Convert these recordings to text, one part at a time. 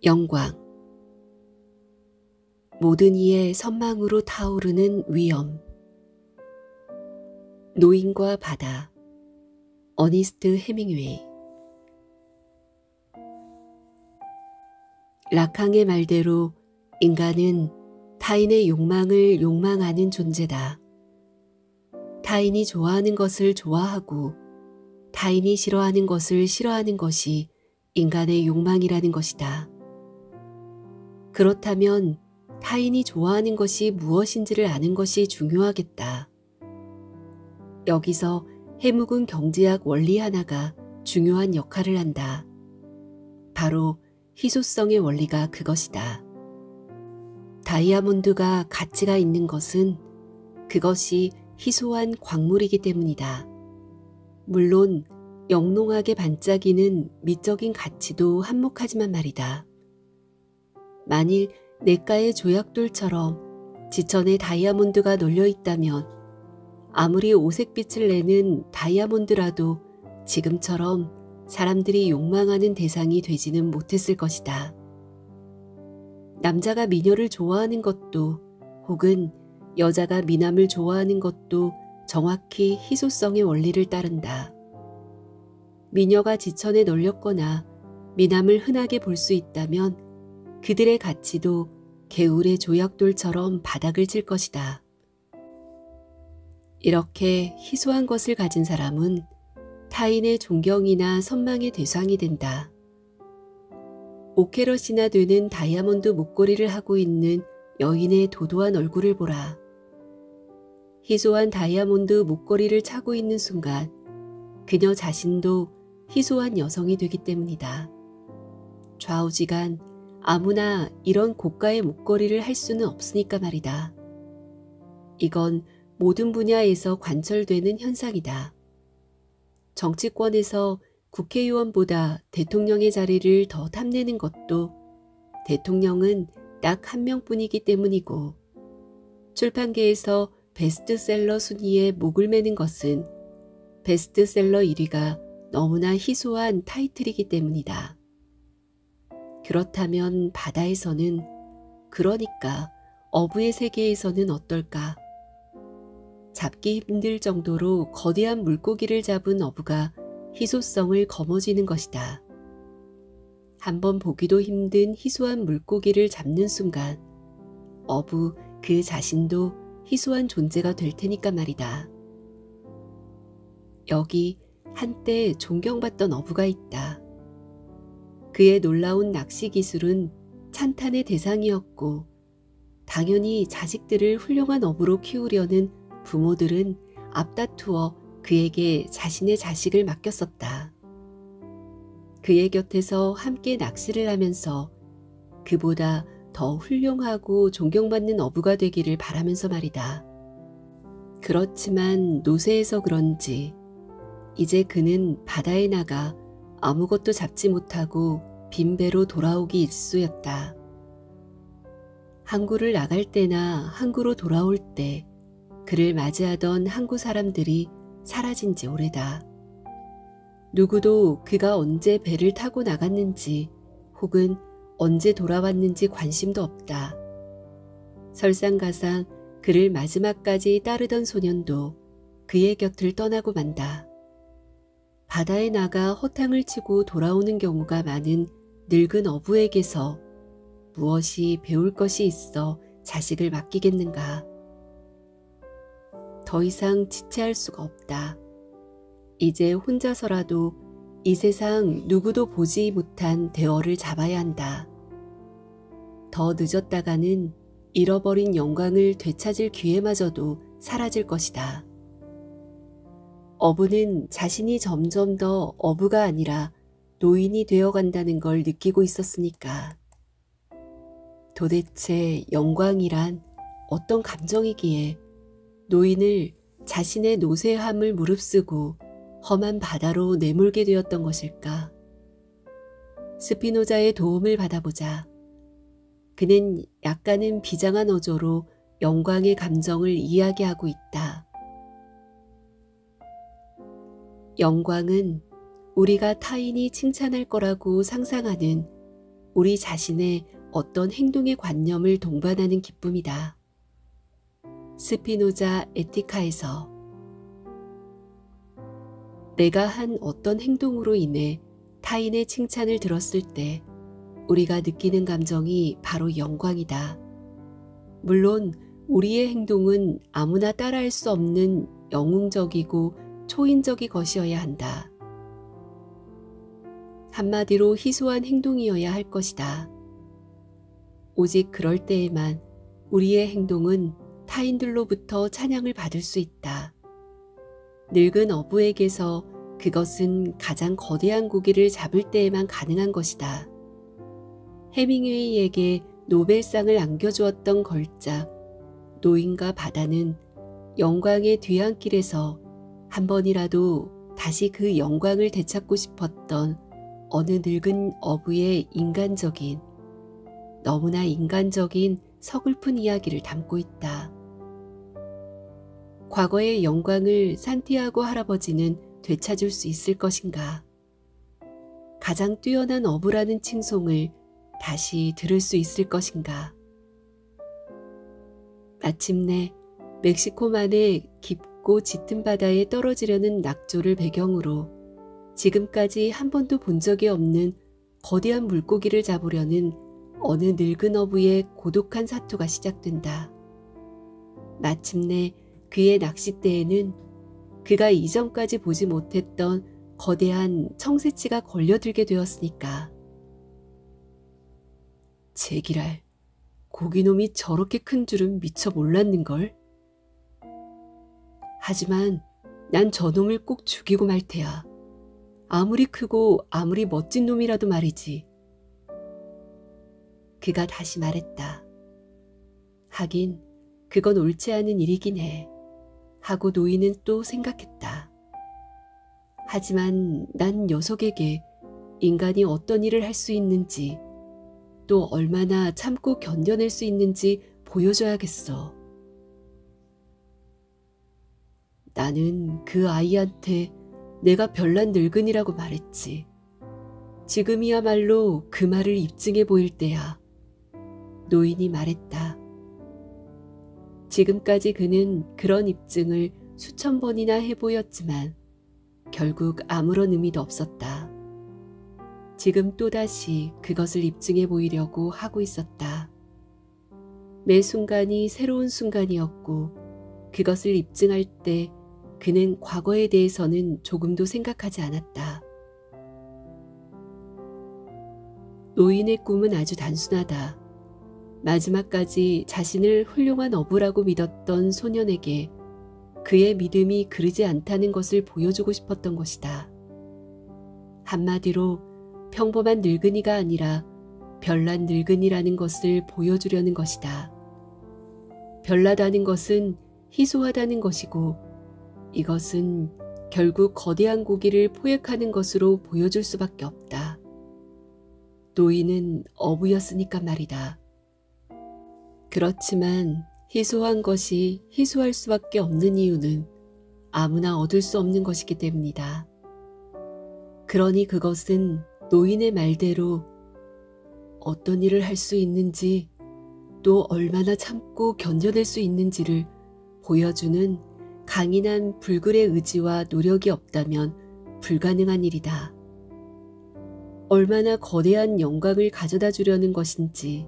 영광. 모든 이의 선망으로 타오르는 위엄. 노인과 바다. 어니스트 헤밍웨이. 라캉의 말대로 인간은 타인의 욕망을 욕망하는 존재다. 타인이 좋아하는 것을 좋아하고 타인이 싫어하는 것을 싫어하는 것이 인간의 욕망이라는 것이다. 그렇다면 타인이 좋아하는 것이 무엇인지를 아는 것이 중요하겠다. 여기서 해묵은 경제학 원리 하나가 중요한 역할을 한다. 바로 희소성의 원리가 그것이다. 다이아몬드가 가치가 있는 것은 그것이 희소한 광물이기 때문이다. 물론 영롱하게 반짝이는 미적인 가치도 한몫하지만 말이다. 만일 냇가의 조약돌처럼 지천에 다이아몬드가 널려 있다면 아무리 오색빛을 내는 다이아몬드라도 지금처럼 사람들이 욕망하는 대상이 되지는 못했을 것이다. 남자가 미녀를 좋아하는 것도 혹은 여자가 미남을 좋아하는 것도 정확히 희소성의 원리를 따른다. 미녀가 지천에 널렸거나 미남을 흔하게 볼 수 있다면 그들의 가치도 개울의 조약돌처럼 바닥을 칠 것이다. 이렇게 희소한 것을 가진 사람은 타인의 존경이나 선망의 대상이 된다. 5캐럿이나 되는 다이아몬드 목걸이를 하고 있는 여인의 도도한 얼굴을 보라. 희소한 다이아몬드 목걸이를 차고 있는 순간 그녀 자신도 희소한 여성이 되기 때문이다. 좌우지간 아무나 이런 고가의 목걸이를 할 수는 없으니까 말이다. 이건 모든 분야에서 관철되는 현상이다. 정치권에서 국회의원보다 대통령의 자리를 더 탐내는 것도 대통령은 딱 한 명뿐이기 때문이고, 출판계에서 베스트셀러 순위에 목을 매는 것은 베스트셀러 1위가 너무나 희소한 타이틀이기 때문이다. 그렇다면 바다에서는, 그러니까 어부의 세계에서는 어떨까? 잡기 힘들 정도로 거대한 물고기를 잡은 어부가 희소성을 거머쥐는 것이다. 한번 보기도 힘든 희소한 물고기를 잡는 순간 어부 그 자신도 희소한 존재가 될 테니까 말이다. 여기 한때 존경받던 어부가 있다. 그의 놀라운 낚시 기술은 찬탄의 대상이었고, 당연히 자식들을 훌륭한 어부로 키우려는 부모들은 앞다투어 그에게 자신의 자식을 맡겼었다. 그의 곁에서 함께 낚시를 하면서 그보다 더 훌륭하고 존경받는 어부가 되기를 바라면서 말이다. 그렇지만 노쇠해서 그런지 이제 그는 바다에 나가 아무것도 잡지 못하고 빈배로 돌아오기 일쑤였다. 항구를 나갈 때나 항구로 돌아올 때 그를 맞이하던 항구 사람들이 사라진 지 오래다. 누구도 그가 언제 배를 타고 나갔는지 혹은 언제 돌아왔는지 관심도 없다. 설상가상 그를 마지막까지 따르던 소년도 그의 곁을 떠나고 만다. 바다에 나가 허탕을 치고 돌아오는 경우가 많은 늙은 어부에게서 무엇이 배울 것이 있어 자식을 맡기겠는가. 더 이상 지체할 수가 없다. 이제 혼자서라도 이 세상 누구도 보지 못한 대어를 잡아야 한다. 더 늦었다가는 잃어버린 영광을 되찾을 기회마저도 사라질 것이다. 어부는 자신이 점점 더 어부가 아니라 노인이 되어간다는 걸 느끼고 있었으니까. 도대체 영광이란 어떤 감정이기에 노인을 자신의 노쇠함을 무릅쓰고 험한 바다로 내몰게 되었던 것일까? 스피노자의 도움을 받아보자. 그는 약간은 비장한 어조로 영광의 감정을 이야기하고 있다. 영광은 우리가 타인이 칭찬할 거라고 상상하는 우리 자신의 어떤 행동의 관념을 동반하는 기쁨이다. 스피노자 에티카에서 내가 한 어떤 행동으로 인해 타인의 칭찬을 들었을 때 우리가 느끼는 감정이 바로 영광이다. 물론 우리의 행동은 아무나 따라할 수 없는 영웅적이고 초인적인 것이어야 한다. 한마디로 희소한 행동이어야 할 것이다. 오직 그럴 때에만 우리의 행동은 타인들로부터 찬양을 받을 수 있다. 늙은 어부에게서 그것은 가장 거대한 고기를 잡을 때에만 가능한 것이다. 해밍웨이에게 노벨상을 안겨주었던 걸작 노인과 바다는 영광의 뒤안길에서 한 번이라도 다시 그 영광을 되찾고 싶었던 어느 늙은 어부의 인간적인, 너무나 인간적인 서글픈 이야기를 담고 있다. 과거의 영광을 산티아고 할아버지는 되찾을 수 있을 것인가? 가장 뛰어난 어부라는 칭송을 다시 들을 수 있을 것인가? 마침내 멕시코만의 깊고 짙은 바다에 떨어지려는 낙조를 배경으로 지금까지 한 번도 본 적이 없는 거대한 물고기를 잡으려는 어느 늙은 어부의 고독한 사투가 시작된다. 마침내 그의 낚싯대에는 그가 이전까지 보지 못했던 거대한 청새치가 걸려들게 되었으니까. 제기랄, 고기놈이 저렇게 큰 줄은 미처 몰랐는걸. 하지만 난 저놈을 꼭 죽이고 말 테야. 아무리 크고 아무리 멋진 놈이라도 말이지. 그가 다시 말했다. 하긴 그건 옳지 않은 일이긴 해. 하고 노인은 또 생각했다. 하지만 난 녀석에게 인간이 어떤 일을 할 수 있는지 또 얼마나 참고 견뎌낼 수 있는지 보여줘야겠어. 나는 그 아이한테 내가 별난 늙은이라고 말했지. 지금이야말로 그 말을 입증해 보일 때야. 노인이 말했다. 지금까지 그는 그런 입증을 수천 번이나 해보였지만 결국 아무런 의미도 없었다. 지금 또다시 그것을 입증해 보이려고 하고 있었다. 매 순간이 새로운 순간이었고 그것을 입증할 때 그는 과거에 대해서는 조금도 생각하지 않았다. 노인의 꿈은 아주 단순하다. 마지막까지 자신을 훌륭한 어부라고 믿었던 소년에게 그의 믿음이 그르지 않다는 것을 보여주고 싶었던 것이다. 한마디로 평범한 늙은이가 아니라 별난 늙은이라는 것을 보여주려는 것이다. 별나다는 것은 희소하다는 것이고 이것은 결국 거대한 고기를 포획하는 것으로 보여줄 수밖에 없다. 노인은 어부였으니까 말이다. 그렇지만 희소한 것이 희소할 수밖에 없는 이유는 아무나 얻을 수 없는 것이기 때문이다. 그러니 그것은 노인의 말대로 어떤 일을 할 수 있는지 또 얼마나 참고 견뎌낼 수 있는지를 보여주는 강인한 불굴의 의지와 노력이 없다면 불가능한 일이다. 얼마나 거대한 영광을 가져다 주려는 것인지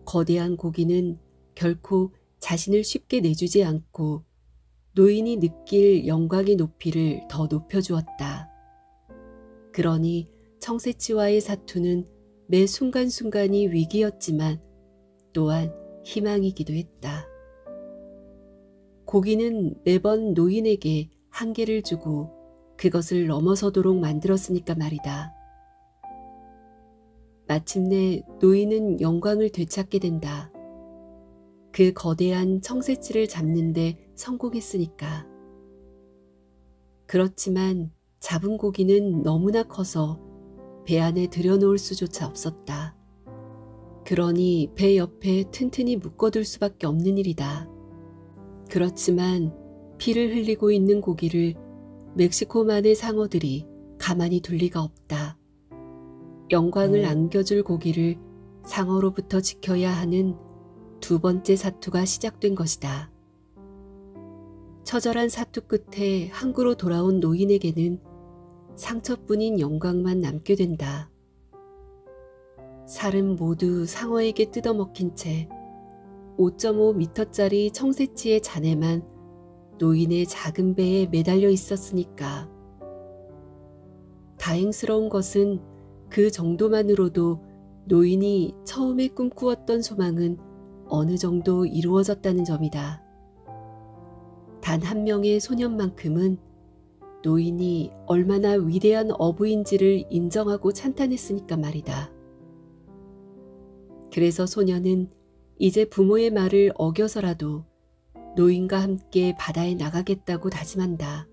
거대한 고기는 결코 자신을 쉽게 내주지 않고 노인이 느낄 영광의 높이를 더 높여주었다. 그러니 청새치와의 사투는 매 순간순간이 위기였지만 또한 희망이기도 했다. 고기는 매번 노인에게 한계를 주고 그것을 넘어서도록 만들었으니까 말이다. 마침내 노인은 영광을 되찾게 된다. 그 거대한 청새치를 잡는 데 성공했으니까. 그렇지만 잡은 고기는 너무나 커서 배 안에 들여놓을 수조차 없었다. 그러니 배 옆에 튼튼히 묶어둘 수밖에 없는 일이다. 그렇지만 피를 흘리고 있는 고기를 멕시코만의 상어들이 가만히 둘 리가 없다. 영광을 안겨줄 고기를 상어로부터 지켜야 하는 두 번째 사투가 시작된 것이다. 처절한 사투 끝에 항구로 돌아온 노인에게는 상처뿐인 영광만 남게 된다. 살은 모두 상어에게 뜯어먹힌 채 5.5m짜리 청새치의 잔해만 노인의 작은 배에 매달려 있었으니까. 다행스러운 것은 그 정도만으로도 노인이 처음에 꿈꾸었던 소망은 어느 정도 이루어졌다는 점이다. 단 한 명의 소년만큼은 노인이 얼마나 위대한 어부인지를 인정하고 찬탄했으니까 말이다. 그래서 소년은 이제 부모의 말을 어겨서라도 노인과 함께 바다에 나가겠다고 다짐한다.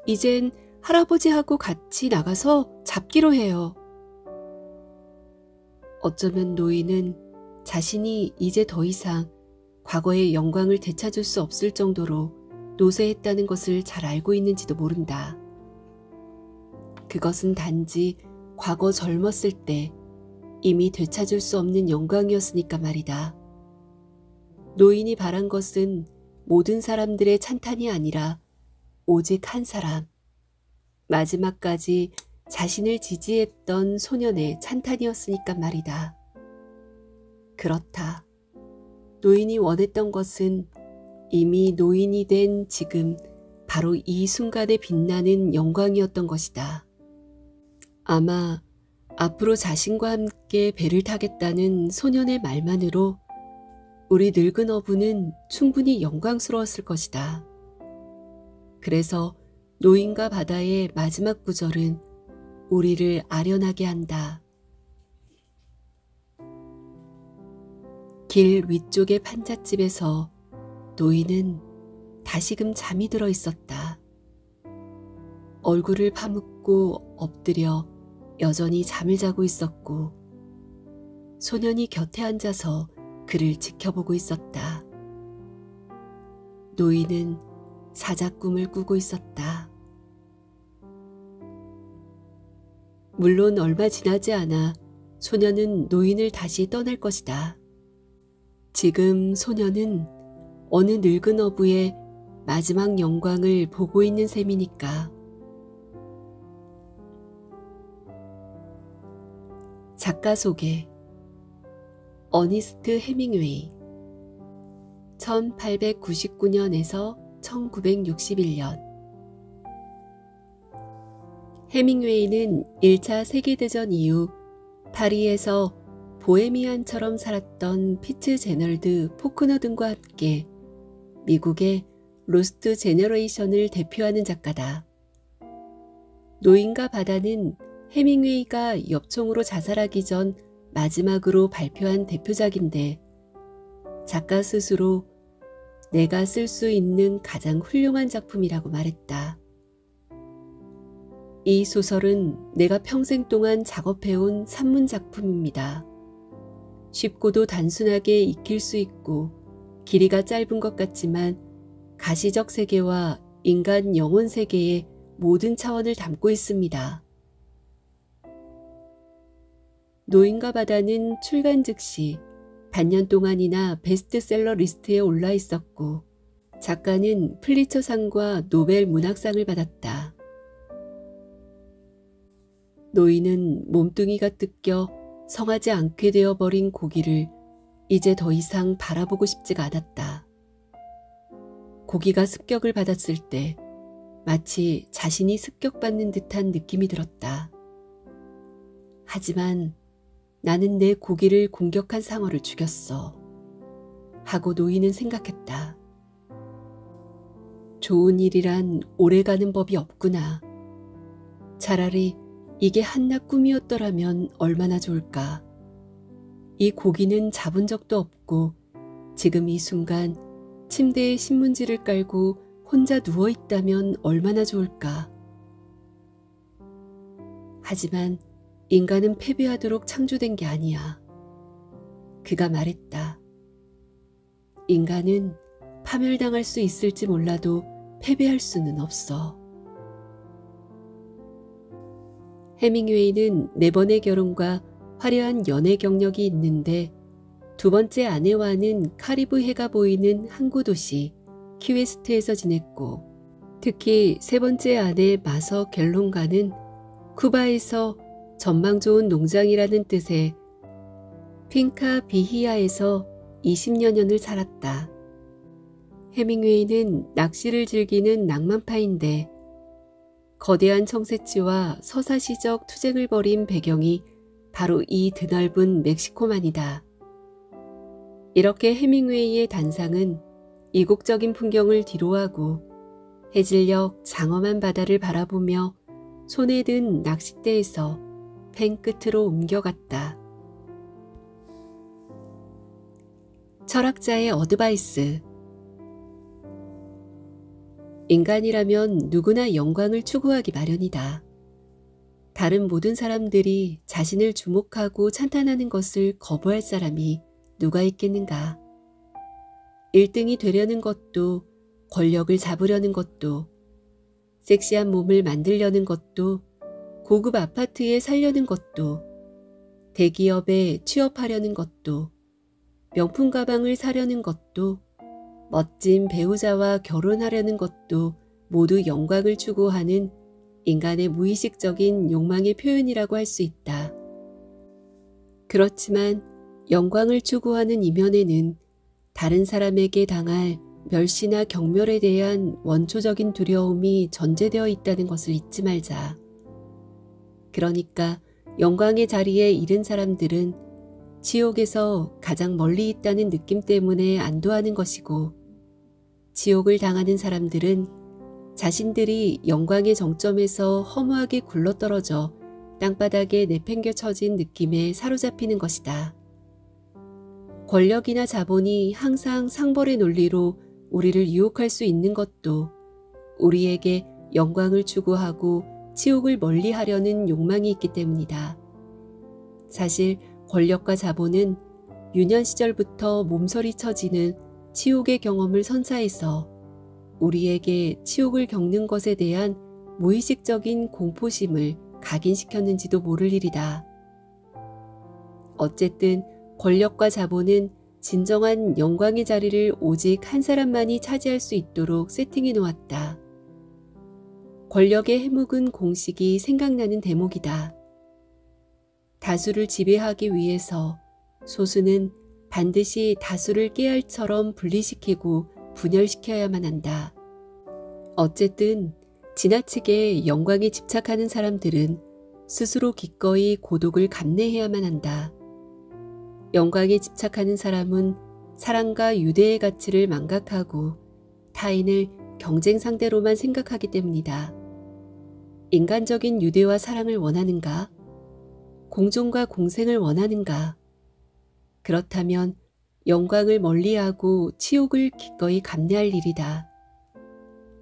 이젠 할아버지하고 같이 나가서 잡기로 해요. 어쩌면 노인은 자신이 이제 더 이상 과거의 영광을 되찾을 수 없을 정도로 노쇠했다는 것을 잘 알고 있는지도 모른다. 그것은 단지 과거 젊었을 때 이미 되찾을 수 없는 영광이었으니까 말이다. 노인이 바란 것은 모든 사람들의 찬탄이 아니라 오직 한 사람, 마지막까지 자신을 지지했던 소년의 찬탄이었으니까 말이다. 그렇다. 노인이 원했던 것은 이미 노인이 된 지금 바로 이 순간에 빛나는 영광이었던 것이다. 아마 앞으로 자신과 함께 배를 타겠다는 소년의 말만으로 우리 늙은 어부는 충분히 영광스러웠을 것이다. 그래서 노인과 바다의 마지막 구절은 우리를 아련하게 한다. 길 위쪽의 판잣집에서 노인은 다시금 잠이 들어 있었다. 얼굴을 파묻고 엎드려 여전히 잠을 자고 있었고 소년이 곁에 앉아서 그를 지켜보고 있었다. 노인은 사자꿈을 꾸고 있었다. 물론 얼마 지나지 않아 소년은 노인을 다시 떠날 것이다. 지금 소년은 어느 늙은 어부의 마지막 영광을 보고 있는 셈이니까. 작가 소개. 어니스트 해밍웨이 1899년에서 1961년. 해밍웨이는 1차 세계대전 이후 파리에서 보헤미안처럼 살았던 피츠제널드 포크너 등과 함께 미국의 로스트 제너레이션을 대표하는 작가다. 노인과 바다는 해밍웨이가 엽총으로 자살하기 전 마지막으로 발표한 대표작인데 작가 스스로 내가 쓸 수 있는 가장 훌륭한 작품이라고 말했다. 이 소설은 내가 평생 동안 작업해온 산문작품입니다. 쉽고도 단순하게 익힐 수 있고 길이가 짧은 것 같지만 가시적 세계와 인간 영혼 세계의 모든 차원을 담고 있습니다. 노인과 바다는 출간 즉시 반년 동안이나 베스트셀러 리스트에 올라 있었고 작가는 플리처상과 노벨 문학상을 받았다. 노인은 몸뚱이가 뜯겨 성하지 않게 되어버린 고기를 이제 더 이상 바라보고 싶지가 않았다. 고기가 습격을 받았을 때 마치 자신이 습격받는 듯한 느낌이 들었다. 하지만 나는 내 고기를 공격한 상어를 죽였어. 하고 노인은 생각했다. 좋은 일이란 오래가는 법이 없구나. 차라리 이게 한낱 꿈이었더라면 얼마나 좋을까. 이 고기는 잡은 적도 없고 지금 이 순간 침대에 신문지를 깔고 혼자 누워있다면 얼마나 좋을까. 하지만 인간은 패배하도록 창조된 게 아니야. 그가 말했다. 인간은 파멸당할 수 있을지 몰라도 패배할 수는 없어. 해밍웨이는 4번의 결혼과 화려한 연애 경력이 있는데 두 번째 아내와는 카리브해가 보이는 항구 도시 키웨스트에서 지냈고, 특히 세 번째 아내 마서 갤론과는 쿠바에서 전망 좋은 농장이라는 뜻의 핑카 비히아에서 20여 년을 살았다. 해밍웨이는 낚시를 즐기는 낭만파인데 거대한 청새치와 서사시적 투쟁을 벌인 배경이 바로 이 드넓은 멕시코만이다. 이렇게 해밍웨이의 단상은 이국적인 풍경을 뒤로하고 해질녘 장엄한 바다를 바라보며 손에 든 낚싯대에서 펜 끝으로 옮겨갔다. 철학자의 어드바이스. 인간이라면 누구나 영광을 추구하기 마련이다. 다른 모든 사람들이 자신을 주목하고 찬탄하는 것을 거부할 사람이 누가 있겠는가? 1등이 되려는 것도, 권력을 잡으려는 것도, 섹시한 몸을 만들려는 것도, 고급 아파트에 살려는 것도, 대기업에 취업하려는 것도, 명품 가방을 사려는 것도, 멋진 배우자와 결혼하려는 것도 모두 영광을 추구하는 인간의 무의식적인 욕망의 표현이라고 할 수 있다. 그렇지만 영광을 추구하는 이면에는 다른 사람에게 당할 멸시나 경멸에 대한 원초적인 두려움이 전제되어 있다는 것을 잊지 말자. 그러니까 영광의 자리에 이른 사람들은 지옥에서 가장 멀리 있다는 느낌 때문에 안도하는 것이고, 지옥을 당하는 사람들은 자신들이 영광의 정점에서 허무하게 굴러떨어져 땅바닥에 내팽겨쳐진 느낌에 사로잡히는 것이다. 권력이나 자본이 항상 상벌의 논리로 우리를 유혹할 수 있는 것도 우리에게 영광을 추구하고 지옥을 멀리하려는 욕망이 있기 때문이다. 사실 권력과 자본은 유년 시절부터 몸서리 쳐지는 치욕의 경험을 선사해서 우리에게 치욕을 겪는 것에 대한 무의식적인 공포심을 각인시켰는지도 모를 일이다. 어쨌든 권력과 자본은 진정한 영광의 자리를 오직 한 사람만이 차지할 수 있도록 세팅해 놓았다. 권력의 해묵은 공식이 생각나는 대목이다. 다수를 지배하기 위해서 소수는 반드시 다수를 깨알처럼 분리시키고 분열시켜야만 한다. 어쨌든 지나치게 영광에 집착하는 사람들은 스스로 기꺼이 고독을 감내해야만 한다. 영광에 집착하는 사람은 사랑과 유대의 가치를 망각하고 타인을 경쟁 상대로만 생각하기 때문이다. 인간적인 유대와 사랑을 원하는가? 공존과 공생을 원하는가? 그렇다면 영광을 멀리하고 치욕을 기꺼이 감내할 일이다.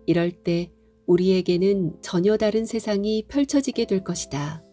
이럴 때 우리에게는 전혀 다른 세상이 펼쳐지게 될 것이다.